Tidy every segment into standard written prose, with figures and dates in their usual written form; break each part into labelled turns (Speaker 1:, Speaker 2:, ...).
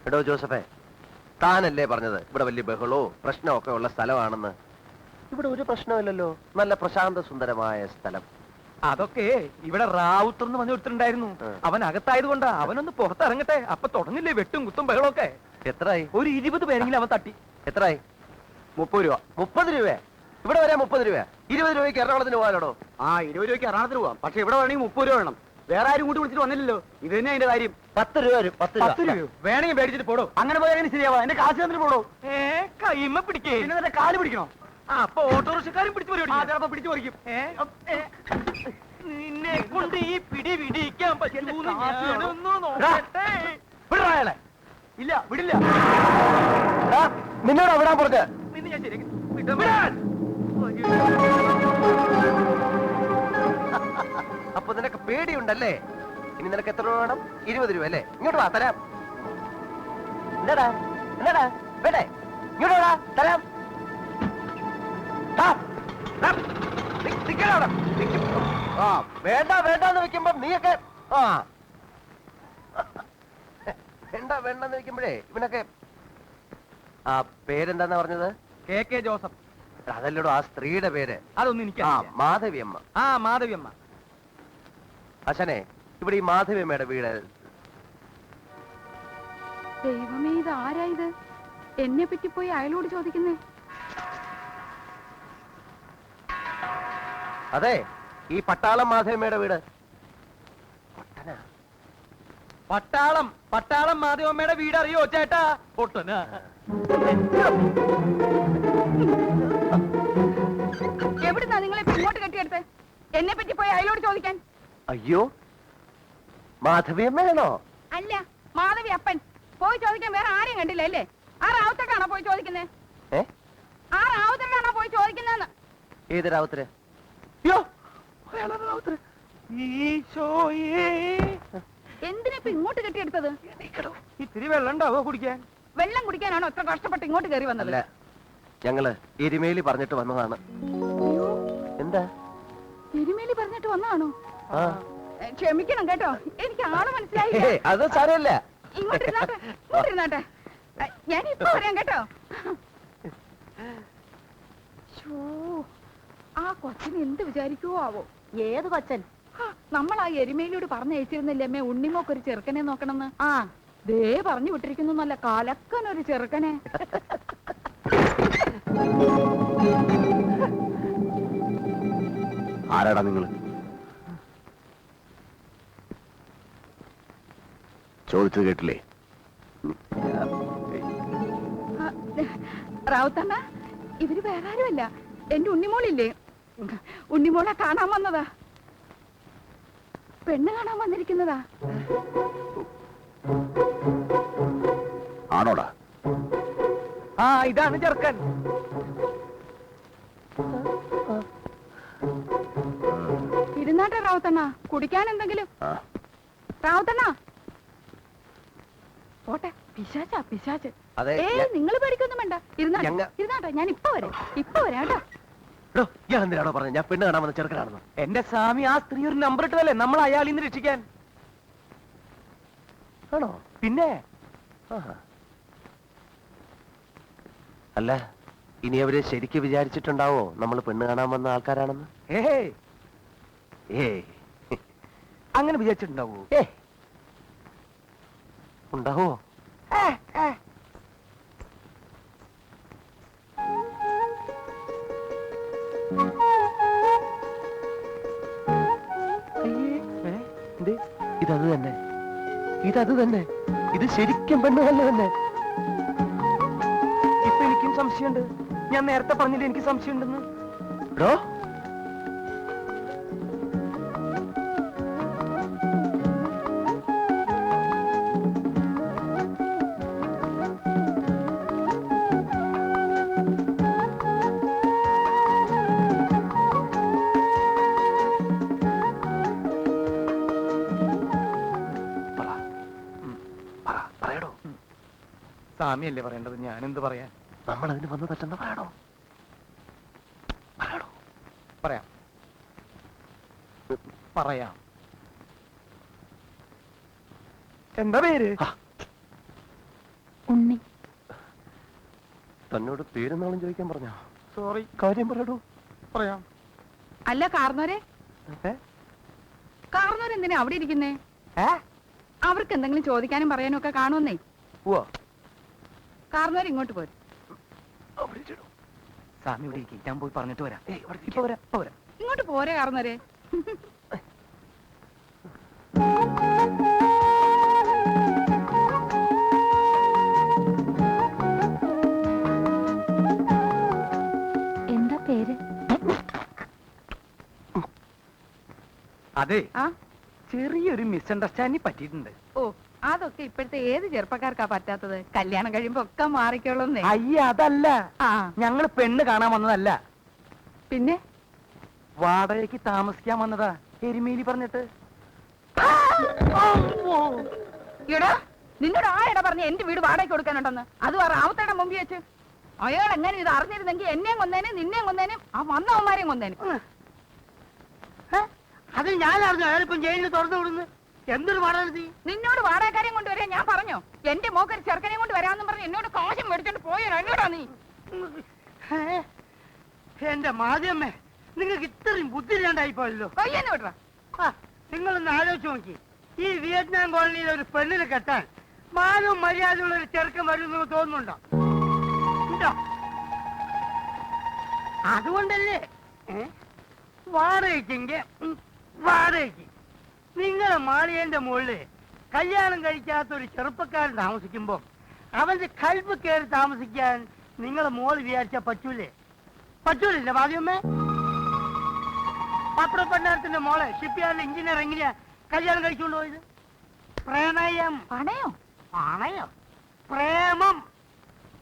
Speaker 1: എടോ ജോസഫേ, താനല്ലേ പറഞ്ഞത് ഇവിടെ വലിയ ബഹളവും പ്രശ്നമൊക്കെ ഉള്ള സ്ഥലമാണെന്ന്? ഇവിടെ ഒരു പ്രശ്നമില്ലല്ലോ, നല്ല പ്രശാന്ത സുന്ദരമായ സ്ഥലം.
Speaker 2: അതൊക്കെ ഇവിടെ റാവുത്തർ എന്ന് പറഞ്ഞ ഒരുത്തരുണ്ടായിരുന്നു. അവൻ അകത്തായതുകൊണ്ടാ. അവനൊന്ന് പുറത്തിറങ്ങട്ടെ, അപ്പൊ തുടങ്ങില്ലേ വെട്ടും കുത്തും ബഹളമൊക്കെ.
Speaker 1: എത്രയായി?
Speaker 2: ഒരു 20 പേരെങ്കിലും അവൻ തട്ടി.
Speaker 1: എത്രയായി?
Speaker 2: 30 രൂപ.
Speaker 1: 30 രൂപ? ഇവിടെ വരാൻ 30 രൂപ? 20 രൂപയ്ക്ക് എറണാകുളത്തിന് പോകാനോ?
Speaker 2: 20 രൂപയ്ക്ക് എറണാകുളത്തിന് പോവാം. പക്ഷെ ഇവിടെ വേണമെങ്കിൽ 30 രൂപ വേണം. വേറെ ആരും കൂട്ടി വിളിച്ചിട്ട് വന്നില്ലല്ലോ. ഇത് തന്നെ അതിന്റെ കാര്യം.
Speaker 1: 10 രൂപ വരും. 10 രൂപ
Speaker 2: വേണമെങ്കിൽ മേടിച്ചിട്ട് പോടോ. അങ്ങനെ പോയാൽ ശരിയാവാ. എന്റെ കാശ് തന്നിട്ട് പോടോ. കൈമ പിടിക്കേ, പിന്നെ കാല് പിടിക്കണോ? അപ്പൊ ഓട്ടോറിക്ഷക്കാരും പിടിച്ചു ചിലപ്പോ പിടിച്ചു പറിക്കും. നിന്നെ കൊണ്ട് ഈ പിടി പിടിക്കാൻ പറ്റുന്നു. ഇല്ല, വിടില്ല.
Speaker 1: നിന്നോട് വിടാൻ പറഞ്ഞ
Speaker 2: നിന്നെ ഞാൻ ശരിയാക്കി.
Speaker 1: അപ്പൊ നിനക്ക് പേടിയുണ്ടല്ലേ? ഇനി നിനക്ക് എത്ര രൂപ വേണം? 20 രൂപ അല്ലേ? ഇങ്ങോട്ട് വാ, തരാം. എന്താടാ എന്താടാ വേണ്ടേ? ഇങ്ങോട്ട് വാ, തരാം. വേണ്ട വേണ്ടെന്ന് വെക്കുമ്പോ നീയൊക്കെ വേണ്ട വേണ്ടെന്ന് വെക്കുമ്പോഴേ ഇവനൊക്കെ. ആ പേരെന്താന്നാ പറഞ്ഞത്?
Speaker 2: KK Joseph.
Speaker 1: അതല്ലടോ ആ സ്ത്രീയുടെ പേര്.
Speaker 2: അതൊന്നും എനിക്ക്
Speaker 1: മാധവിയമ്മ.
Speaker 2: മാധവിയമ്മ.
Speaker 1: അച്ഛനെ, ഇവിടെ ഈ മാധവിയമ്മയുടെ വീട്.
Speaker 3: ദൈവമേ, ഇത് ആരായത്? എന്നെ പറ്റി പോയി അയാളോട് ചോദിക്കുന്നേ.
Speaker 1: അതെ, ഈ പട്ടാളം മാധവിയമ്മയുടെ വീട്.
Speaker 2: പട്ടാളം മാധവമ്മയുടെ വീട് അറിയോ ചേട്ടാ? പൊട്ടന.
Speaker 3: എവിടുന്നാ നിങ്ങളെ ഇങ്ങോട്ട് കെട്ടിയെടുത്ത്? എന്നെ പറ്റി പോയി അയാളോട് ചോദിക്കാൻ.
Speaker 1: അയ്യോ, മാധവിയമ്മയാണോ?
Speaker 3: അല്ല, മാധവി അപ്പൻ. പോയി ചോദിക്കാൻ വേറെ ആരെയും കണ്ടില്ല അല്ലേ? ആ റാവുത്തക്കാണോ പോയി ചോദിക്കുന്നേ? ആ റാവുത്തക്കാണോ പോയി ചോദിക്കുന്നെന്ന്?
Speaker 1: ഏത് റാവുത്തര്?
Speaker 3: എന്തിനിപ്പോ ഇങ്ങോട്ട് കെട്ടിയെടുത്തത്?
Speaker 2: ഇത്തിരി വെള്ളം ഉണ്ടാവോ കുടിക്കാൻ?
Speaker 3: വെള്ളം കുടിക്കാനാണോ ഇത്ര കഷ്ടപ്പെട്ട് ഇങ്ങോട്ട് കയറി വന്നത്?
Speaker 1: അല്ല, ഞങ്ങള് എരുമേലി പറഞ്ഞിട്ട് വന്നതാണ്. എന്താ
Speaker 3: തിരുമേലി പറഞ്ഞിട്ട് വന്നതാണോ? ക്ഷമിക്കണം കേട്ടോ, എനിക്ക് ആള് മനസ്സിലായി.
Speaker 1: അത് സാരമില്ല.
Speaker 3: ഇങ്ങോട്ടിരുന്നാട്ടെ, ഞാൻ ഇപ്പൊ പറയാം കേട്ടോ. ആ കൊച്ചിന് എന്ത് വിചാരിക്കുവോ ആവോ?
Speaker 4: ഏത് കൊച്ചൻ?
Speaker 3: നമ്മൾ ആ എരുമയിലൂടെ പറഞ്ഞയച്ചിരുന്നില്ലേ അമ്മേ, ഉണ്ണിമോക്കൊരു ചെറുക്കനെ നോക്കണമെന്ന്? ദേ പറഞ്ഞു വിട്ടിരിക്കുന്നു, നല്ല കലക്കനൊരു ചെറുക്കനെ.
Speaker 1: ആരാടാ നിങ്ങള്? ചോദിച്ചത് കേട്ടില്ലേ?
Speaker 3: റാവുത്തണ്ണ, ഇവര് വേറെ ആരുമല്ല, എന്റെ ഉണ്ണിമോളില്ലേ, ഉണ്ണിമോളെ കാണാൻ വന്നതാ. പെണ്ണ് കാണാൻ വന്നിരിക്കുന്നതാ.
Speaker 1: ആണോടാ?
Speaker 2: ഇതാണ് ചെറുക്കൻ.
Speaker 3: ഇരുന്നാട്ടെ റാവുത്തണ്ണ, കുടിക്കാൻ എന്തെങ്കിലും. റാവുത്തണ്ണ പോട്ടെ. പിശാച്ചാ പിശാച്ച്. നിങ്ങൾ പേടിക്കൊന്നും വേണ്ട, ഇരുന്നാട്ടെ. ഞാൻ ഇപ്പൊ വരാം കേട്ടോ.
Speaker 1: എന്തിനാണോ പറഞ്ഞത് ഞാൻ പെണ്ണ് കാണാൻ വന്ന ചെറുക്കനാണെന്ന്?
Speaker 2: എന്റെ സ്വാമി, ആ സ്ത്രീ ഒരു നമ്പർ ഇട്ടതല്ലേ നമ്മൾ അയാളിൽ നിന്ന് രക്ഷിക്കാൻ.
Speaker 1: ആണോ?
Speaker 2: പിന്നെ
Speaker 1: അല്ല, ഇനി അവര് ശരിക്ക് വിചാരിച്ചിട്ടുണ്ടാവോ നമ്മൾ പെണ്ണ് കാണാൻ വന്ന ആൾക്കാരാണെന്ന്?
Speaker 2: അങ്ങനെ വിചാരിച്ചിട്ടുണ്ടാവോ?
Speaker 1: ഉണ്ടാവോ? ഇതത് തന്നെ, ഇതത് തന്നെ. ഇത് ശരിക്കും പെണ്ണുകല്ല് തന്നെ.
Speaker 2: ഇപ്പൊ എനിക്കും സംശയമുണ്ട്. ഞാൻ നേരത്തെ പറഞ്ഞില്ല എനിക്ക് സംശയമുണ്ടെന്ന്. സ്വാമിയല്ലേ പറയേണ്ടത്, ഞാനെന്ത് പറയാൻ?
Speaker 1: നമ്മൾ അതിന് വന്ന് പറ്റുന്ന പറയണോ?
Speaker 2: പറയാം പറയാം. എന്താ പേര്?
Speaker 1: തന്നോട് പേരും നാളും ചോദിക്കാൻ പറഞ്ഞോ?
Speaker 2: സോറി.
Speaker 1: കാര്യം പറയടോ.
Speaker 2: പറയാം.
Speaker 3: അല്ല കാർന്നോരെ എന്തിനാ അവിടെ ഇരിക്കുന്നേ? അവർക്ക് എന്തെങ്കിലും ചോദിക്കാനും പറയാനും ഒക്കെ കാണുമെന്നേ. കാർന്നോര് ഇങ്ങോട്ട് പോരും.
Speaker 2: സ്വാമി ഇവിടെ ഇരിക്കും, ഞാൻ പോയി പറഞ്ഞിട്ട് വരാം.
Speaker 3: ഇങ്ങോട്ട് പോരെ കാർന്നോരെ.
Speaker 4: എന്താ പേര്?
Speaker 2: അതെ,
Speaker 3: ആ
Speaker 2: ചെറിയൊരു മിസ്അണ്ടർസ്റ്റാൻഡിങ് പറ്റിയിട്ടുണ്ട്.
Speaker 3: ഓ അതൊക്കെ ഇപ്പോഴത്തെ ഏത് ചെറുപ്പക്കാർക്കാ പറ്റാത്തത്? കല്യാണം കഴിയുമ്പോ ഒക്കെ മാറിക്കോളുന്നേ.
Speaker 2: അയ്യ അതല്ല,
Speaker 3: ആ
Speaker 2: ഞങ്ങള് പെണ്ണ് കാണാൻ വന്നതല്ല,
Speaker 3: പിന്നെ
Speaker 2: വാടകയ്ക്ക് താമസിക്കാൻ വന്നതാ. എരുമേലി പറഞ്ഞിട്ട്.
Speaker 3: എടാ നിന്നോട് ആരെടാ പറഞ്ഞ എന്റെ വീട് വാടകയ്ക്ക് കൊടുക്കാനുണ്ടെന്ന്? അത് റാവത്തേടെ മുമ്പിൽ വെച്ച് അയാൾ എങ്ങനെ ഇത് അറിഞ്ഞിരുന്നെങ്കിൽ എന്നെയും കൊന്നേനും നിന്നെയും കൊന്നേനും ആ വന്നവന്മാരെയും കൊന്നേനും.
Speaker 2: അത് ഞാൻ അറിഞ്ഞു. അയാളിപ്പം ജയിലിൽ തുറന്നു വിടുന്നു. എന്തൊരു വാടക?
Speaker 3: നിന്നോട് വാടകക്കാരെയും കൊണ്ടുവരാൻ ഞാൻ പറഞ്ഞോ? എന്റെ മോക്കൊരു ചെറുക്കനെയും കൊണ്ട് വരാമെന്നും പറഞ്ഞ് എന്നോട് കാശം മേടിച്ചോണ്ട് പോയോ? എന്നോടാ നീ?
Speaker 2: എന്റെ മാധ്യമേ, നിങ്ങൾക്ക് ഇത്രയും ബുദ്ധി ഇല്ലാണ്ടായി പോയല്ലോ.
Speaker 3: കൊയ്യെന്ന് വിടറാ.
Speaker 2: നിങ്ങളൊന്ന് ആലോചിച്ച് നോക്കി, ഈ വിയറ്റ്നാം കോളനിയിൽ ഒരു പെണ്ണിനെ കെട്ടാൻ മാനവും മര്യാദയുള്ള ഒരു ചെറുക്കൻ വരുമെന്ന് തോന്നുന്നുണ്ടോ? ഉണ്ടോ? അതുകൊണ്ടല്ലേ വാടകയ്ക്കെങ്കിൽ വാടകയ്ക്ക് നിങ്ങളെ മാളികന്റെ മുകളില് കല്യാണം കഴിക്കാത്ത ഒരു ചെറുപ്പക്കാരൻ താമസിക്കുമ്പോ അവന്റെ കൽബ് കയറി താമസിക്കാൻ നിങ്ങളെ മോള് വിചാരിച്ചാ പറ്റൂലേ? പറ്റൂലല്ലേ മാധ്യമേ? പപ്പട പണ്ടാരത്തിന്റെ മോളെ ഷിപ്പ്യാർഡിൽ എഞ്ചിനീയർ എങ്ങനെയാ കല്യാണം കഴിച്ചുകൊണ്ട് പോയത്? പ്രണയം.
Speaker 3: പണയോ?
Speaker 2: പണയം, പ്രേമം.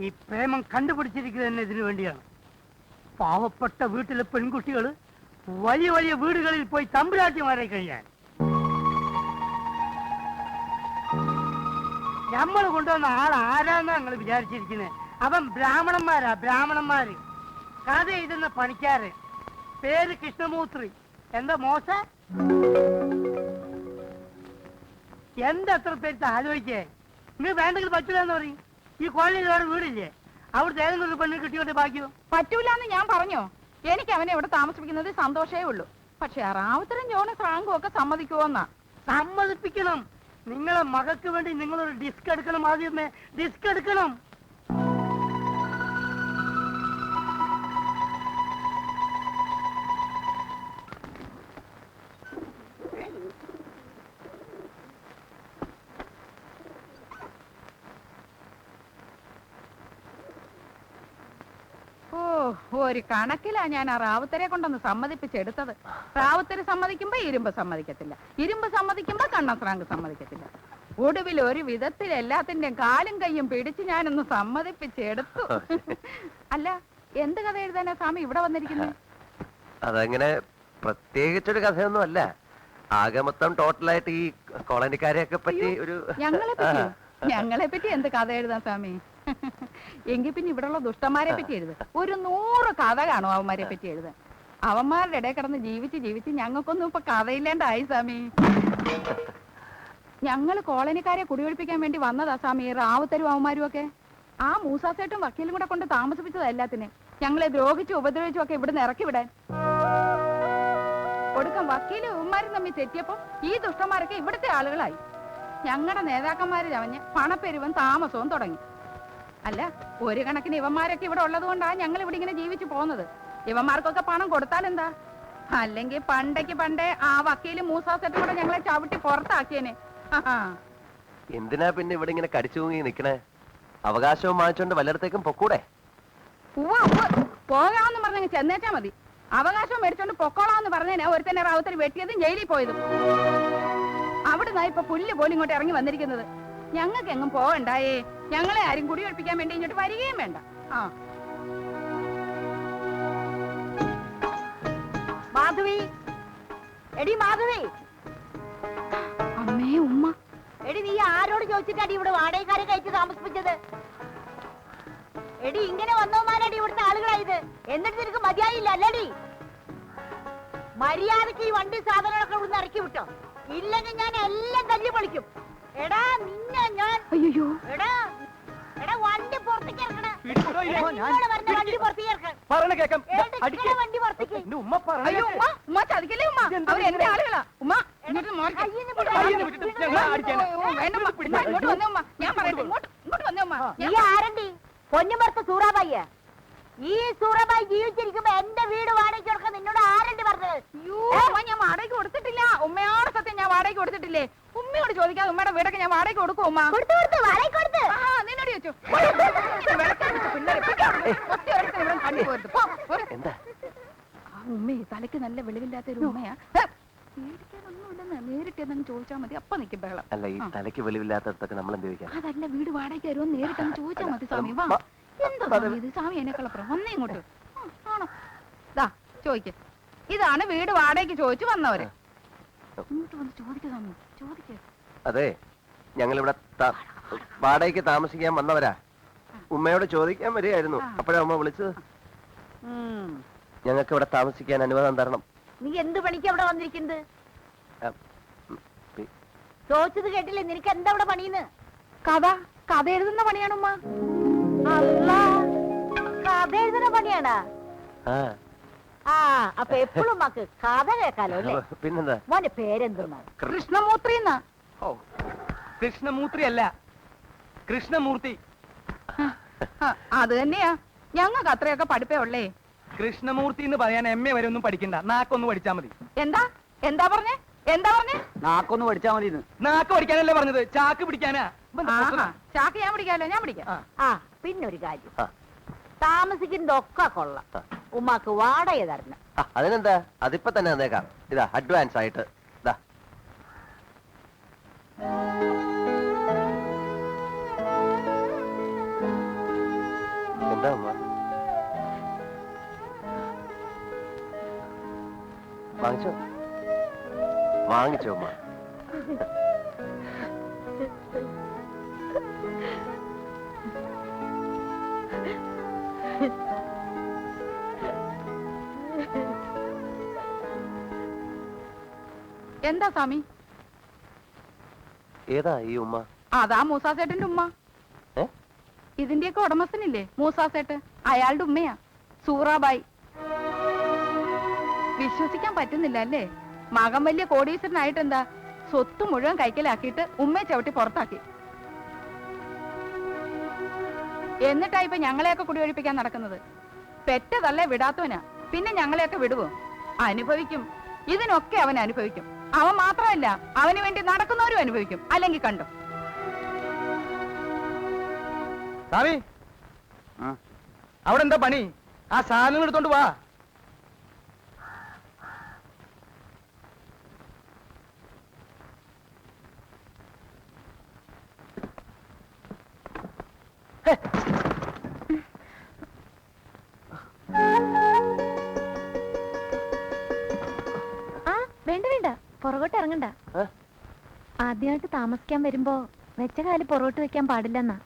Speaker 2: ഈ പ്രേമം കണ്ടുപിടിച്ചിരിക്കുന്നത് തന്നെ ഇതിനു വേണ്ടിയാണ്. പാവപ്പെട്ട വീട്ടിലെ പെൺകുട്ടികൾ വലിയ വലിയ വീടുകളിൽ പോയി തമ്പുരാട്ടിമാരെ കഴിയാൻ. നമ്മൾ കൊണ്ടുവന്ന ആൾ ആരാന്നാ നിങ്ങൾ വിചാരിച്ചിരിക്കുന്നത്? അവൻ ബ്രാഹ്മണന്മാരാ, ബ്രാഹ്മണന്മാര്. കഥ എഴുതുന്ന പണിക്കാര്. പേര് കൃഷ്ണമൂർത്തി. എന്താ മോശ? എന്താ എത്ര പേര് ആലോചിച്ചേ? നിങ്ങൾ വേണ്ടെങ്കിൽ പറ്റൂലെന്ന് പറയും. ഈ കോളനിയിൽ വേറെ വീടില്ലേ? അവിടുത്തെ ഏതെങ്കിലും ഒരു പെണ്ണിന് കിട്ടിയോണ്ട് ബാക്കിയോ?
Speaker 3: പറ്റൂലെന്ന് ഞാൻ പറഞ്ഞോ? എനിക്ക് അവനെ ഇവിടെ താമസിപ്പിക്കുന്നത് സന്തോഷമേ ഉള്ളൂ. പക്ഷെ റാവുത്തരും ജോണും ഫ്രാങ്കും ഒക്കെ സമ്മതിക്കുവോന്നാ?
Speaker 2: സമ്മതിപ്പിക്കണം. നിങ്ങളെ മകൾക്ക് വേണ്ടി നിങ്ങളൊരു ഡിസ്ക് എടുക്കണം. ആദ്യമേ ഡിസ്ക് എടുക്കണം.
Speaker 3: ഓ ഒരു കണക്കിലാ ഞാൻ ആ റാവുത്തരെ കൊണ്ടൊന്ന് സമ്മതിപ്പിച്ചെടുത്തത്. റാവുത്തര് സമ്മതിക്കുമ്പോ ഇരുമ്പ് സമ്മതിക്കത്തില്ല, ഇരുമ്പ് സമ്മതിക്കുമ്പോ കണ്ണസ്രാങ്ക് സമ്മതിക്കത്തില്ല. ഒടുവിൽ ഒരു വിധത്തിൽ എല്ലാത്തിന്റെയും കാലും കയ്യും പിടിച്ച് ഞാനൊന്ന് സമ്മതിപ്പിച്ചെടുത്തു. അല്ല എന്ത് കഥ എഴുതാനാ സ്വാമി ഇവിടെ വന്നിരിക്കുന്നത്?
Speaker 1: അതങ്ങനെ പ്രത്യേകിച്ചൊരു കഥയൊന്നും അല്ല. ആകെ മൊത്തം ടോട്ടലായിട്ട് ഈ കോളനിക്കാരെയൊക്കെ പറ്റി ഒരു
Speaker 3: ഞങ്ങളെ പറ്റി എന്ത് കഥ എഴുതാൻ സ്വാമി? എങ്കിൽ പിന്നെ ഇവിടെയുള്ള ദുഷ്ടന്മാരെ പറ്റി എഴുത. ഒരു 100 കഥ കാണും അവന്മാരെ പറ്റി എഴുതാൻ. അവന്മാരുടെ ഇടയിൽ കിടന്ന് ജീവിച്ച് ജീവിച്ച് ഞങ്ങൾക്കൊന്നും ഇപ്പൊ കഥയില്ലാണ്ടായി സ്വാമി. ഞങ്ങൾ കോളനിക്കാരെ കുടിയൊഴിപ്പിക്കാൻ വേണ്ടി വന്നതാ സ്വാമി റാവുത്തരും അവന്മാരും ഒക്കെ. ആ മൂസാസേട്ടും വക്കീലും കൂടെ കൊണ്ട് താമസിപ്പിച്ചതാ എല്ലാത്തിനെ. ഞങ്ങളെ ദ്രോഹിച്ചും ഉപദ്രവിച്ചും ഒക്കെ ഇവിടുന്ന് ഇറക്കി വിടാൻ. ഒടുക്കം വക്കീലും ഇവന്മാരും തമ്മിൽ തെറ്റിയപ്പോ ഈ ദുഷ്ടന്മാരൊക്കെ ഇവിടുത്തെ ആളുകളായി. ഞങ്ങളുടെ നേതാക്കന്മാര് ചവഞ്ഞ് പണപ്പെരുവും താമസവും തുടങ്ങി. അല്ല ഒരു കണക്കിന് ഇവന്മാരൊക്കെ ഇവിടെ ഉള്ളത് കൊണ്ടാണ് ഞങ്ങൾ ഇവിടെ ഇങ്ങനെ ജീവിച്ചു പോകുന്നത്. ഇവന്മാർക്കൊക്കെ പണം കൊടുത്താലെന്താ? അല്ലെങ്കിൽ പണ്ടേ ആ വക്കീലും മൂസാസെട്ടും കൂടെ ഞങ്ങളെ ചവിട്ടി പുറത്താക്കിയേനെ.
Speaker 1: എന്തിനാ പിന്നെ ഇവിടെ ഇങ്ങനെ കടിച്ചു തൂങ്ങി നിക്കണേ? അവകാശവും വാങ്ങിച്ചോണ്ട് വല്ലയിടത്തേക്കും പൊക്കൂടെ?
Speaker 3: പോകാമെന്ന് പറഞ്ഞങ്ങ് ചെന്നേച്ചാ മതി. അവകാശവും മേടിച്ചോണ്ട് പൊക്കോളാന്ന് പറഞ്ഞേനെ ഒരുത്തന്നെ റാവുത്തര് വെട്ടിയതും ജയിലിൽ പോയതും. അവിടുന്ന് ഇപ്പൊ പുല്ല് പോലും ഇങ്ങോട്ട് ഇറങ്ങി വന്നിരിക്കുന്നത്. ഞങ്ങൾക്ക് എങ്ങും പോകണ്ടായേ. ഞങ്ങളെ ആരും കുടിയൊഴിപ്പിക്കാൻ വേണ്ടി ഇങ്ങോട്ട് വരികയും വേണ്ട. ആ
Speaker 4: മാധവി, എടി മാധവി.
Speaker 3: അമ്മേ ഉമ്മ.
Speaker 4: എടി നീ ആരോട് ചോദിച്ചിട്ടാടി ഇവിടെ വാടകക്കാരെ കയറ്റി താമസിപ്പിച്ചത്? എടി ഇങ്ങനെ വന്നവന്മാരടി ഇവിടുത്തെ ആളുകളായത്. എന്നിട്ട് നിനക്ക് മതിയായില്ല അല്ലടി? മര്യാദക്ക് ഈ വണ്ടി സാധനങ്ങളൊക്കെ ഇവിടുന്ന് ഇറക്കി വിട്ടോ, ഇല്ലെങ്കിൽ ഞാൻ എല്ലാം തല്ലി പൊളിക്കും. എടാ നിന്നെ ഞാൻ.
Speaker 3: അയ്യോ
Speaker 4: എടാ എടാ വണ്ടി പുറത്തേക്ക് ഇറക്കണ. നിങ്ങള് പറഞ്ഞ വണ്ടി പുറത്തേക്ക് ഇറക്കാൻ.
Speaker 1: പറഞ്ഞ കേക്കാം
Speaker 4: നിങ്ങളെ വണ്ടി പുറത്തേക്ക്.
Speaker 1: എന്റെ ഉമ്മ പറഞ്ഞു
Speaker 3: അയ്യോ ഉമ്മ ഉമ്മ ചതിക്കല്ലേ ഉമ്മ അവർ എന്റെ ആളുകളാ ഉമ്മ ഇങ്ങോട്ട് മാറി
Speaker 4: കയ്യിന്ന് വിട്.
Speaker 3: ഇങ്ങോട്ട് വന്നേ ഉമ്മ ഞാൻ പറയട്ടെ ഇങ്ങോട്ട് വന്നേ ഉമ്മ
Speaker 4: നീ ആരണ്ടി? പൊന്നുമർത്ത സൂറാബായിയ. ഈ സൂറാബായി ജീവിച്ചിരിക്കുമ്പോ എന്റെ വീട് വാടകയ്ക്ക് കൊടുക്കാൻ നിന്നോട് ആരണ്ടി പറഞ്ഞത്?
Speaker 3: അയ്യോ ഉമ്മ ഞാൻ വാടകയ്ക്ക് കൊടുത്തിട്ടില്ല ഉമ്മയോട് സത്യം ഞാൻ വാടകയ്ക്ക് കൊടുത്തിട്ടില്ലേ ഉമ്മയോട് ചോദിക്കാതെ ഉമ്മയുടെ വീടൊക്കെ ഞാൻ വാടകയ്ക്ക് കൊടുക്കും ഉമ്മ
Speaker 4: കൊടുത്തു കൊടുത്തു വാടകയ്ക്ക് കൊടുത്ത്.
Speaker 3: ആ നിന്നോട് ചോദിച്ചു
Speaker 1: എന്താ
Speaker 3: ആ ഉമ്മേ തലയ്ക്ക് നല്ല വെളിവില്ലാത്ത ഒരു ഉമ്മയാ പേടിക്കാനൊന്നുമില്ലെന്ന് നേരിട്ട് എന്തെങ്കിലും ചോദിച്ചാൽ മതി അപ്പൊ നിൽക്കും ബഹളം
Speaker 1: അല്ല ഈ തലയ്ക്ക് വെളിവില്ലാത്തടത്തൊക്കെ നമ്മൾ എന്ത് ചോദിക്കാം
Speaker 3: അതല്ല വീട് വാടകയ്ക്ക് വരുമോ നേരിട്ടൊന്ന് ചോദിച്ചാൽ മതി സ്വാമി വാ എന്താ സ്വാമി ഇത് സ്വാമി എന്നെക്കളപ്പുറം വന്നേ ഇങ്ങോട്ട് ആണോ ദാ ചോദിക്ക് ഇതാണ് വീട് വാടകയ്ക്ക് ചോദിച്ചു വന്നവര് ഇങ്ങോട്ട് വന്ന് ചോദിക്ക സ്വാമി ചോദിക്ക്
Speaker 1: അതെ ഞങ്ങളിവിടെ വാടകയ്ക്ക് താമസിക്കാൻ വന്നവരാ ഉമ്മയോട് ചോദിക്കാൻ വരികയായിരുന്നു അപ്പോഴാ ഉമ്മ വിളിച്ചത് ഞങ്ങൾക്ക് ഇവിടെ താമസിക്കാൻ അനുവാദം തരണം
Speaker 4: നീ എന്ത് പണിക്ക് അവിടെ വന്നിരിക്കുന്നത്?
Speaker 1: പി-
Speaker 4: ചോദിച്ചത് കേട്ടില്ലേ? നിനക്ക് എന്താ അവിടെ പണിന്ന്?
Speaker 3: കഥ എഴുതുന്ന പണിയാണ് ഉമ്മ
Speaker 4: അല്ലാ, കഥ എഴുതുന്ന പണിയാണാ?
Speaker 1: ആ
Speaker 4: ആ അപ്പൊ എപ്പോഴും മക്ക് കഥ കേക്കാലോ അല്ലേ?
Speaker 1: പിന്നെന്താ
Speaker 4: മോന്റെ പേരെന്തെന്നാ?
Speaker 3: കൃഷ്ണമൂർത്തി എന്നാ
Speaker 5: ഓ കൃഷ്ണമൂർത്തി അല്ല കൃഷ്ണമൂർത്തി.
Speaker 3: അത് തന്നെയാ ഞങ്ങൾക്ക് അത്രയൊക്കെ പഠിപ്പേ ഉള്ളേ
Speaker 5: കൃഷ്ണമൂർത്തി എന്ന് പറയാൻ എം എ വരെ ഒന്നും പഠിക്കണ്ട, നാക്കൊന്ന് പഠിച്ചാ മതി.
Speaker 3: എന്താ എന്താ പറഞ്ഞേ
Speaker 5: നാക്കൊന്ന് പഠിച്ചാ മതി. നാക്ക് പഠിക്കാനല്ലേ പറഞ്ഞത്, ചാക്ക് പിടിക്കാനാ.
Speaker 3: ആഹാ, ചാക്ക് ഞാൻ പിടിക്കാലോ ഞാൻ പിടിക്കാം
Speaker 4: ആ പിന്നെ ഒരു കാര്യം,
Speaker 1: ആ.
Speaker 4: താമസിക്കുന്നതൊക്കെ കൊള്ളാം, ഉമ്മാക്ക് വാടക തരണം.
Speaker 1: അതിനെന്താ അതിപ്പോ തന്നെ തന്നേക്കാം. ഇതാ അഡ്വാൻസ് ആയിട്ട് ഇതാ. എന്താ ഉമ്മ വാങ്ങിച്ചോ വാങ്ങിച്ചോ ഉമ്മ.
Speaker 3: എന്താ സ്വാമി?
Speaker 1: ഏതാ ഈ ഉമ്മ?
Speaker 3: അതാ മൂസാസേട്ടന്റെ ഉമ്മ.
Speaker 1: ഏ?
Speaker 3: ഇതിന്റെയൊക്കെ ഉടമസ്ഥനില്ലേ മൂസാസേട്ട്, അയാളുടെ ഉമ്മയാ സൂറാബായി. വിശ്വസിക്കാൻ പറ്റുന്നില്ല അല്ലേ? മകൻ വലിയ കോടീശ്വരനായിട്ട് എന്താ സ്വത്ത് മുഴുവൻ കൈക്കലാക്കിയിട്ട് ഉമ്മയെ ചവിട്ടി പുറത്താക്കി. എന്നിട്ടാ ഇപ്പൊ ഞങ്ങളെയൊക്കെ കുടിയൊഴിപ്പിക്കാൻ നടക്കുന്നത്. പെറ്റതല്ലേ വിടാത്തവനാ, പിന്നെ ഞങ്ങളെയൊക്കെ വിടുവോ? അനുഭവിക്കും, ഇതിനൊക്കെ അവൻ അനുഭവിക്കും. അവൻ മാത്രമല്ല, അവന് വേണ്ടി നടക്കുന്നവരും അനുഭവിക്കും. അല്ലെങ്കിൽ കണ്ടോ
Speaker 5: സ്വാമി, അവിടെ എന്താ പണി? ആ സാധനങ്ങൾ എടുത്തോണ്ട് വാ.
Speaker 6: വേണ്ട വേണ്ട, പുറകോട്ട് ഇറങ്ങണ്ട.
Speaker 1: ഏ?
Speaker 6: ആദ്യമായിട്ട് താമസിക്കാൻ വരുമ്പോ വെച്ച കാല് പുറകോട്ട് വെക്കാൻ പാടില്ലെന്നാ.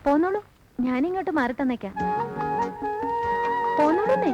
Speaker 6: പോന്നോളൂ, ഞാനിങ്ങോട്ട് മാറി തന്നേക്കാം. പോന്നോളൂന്നേ.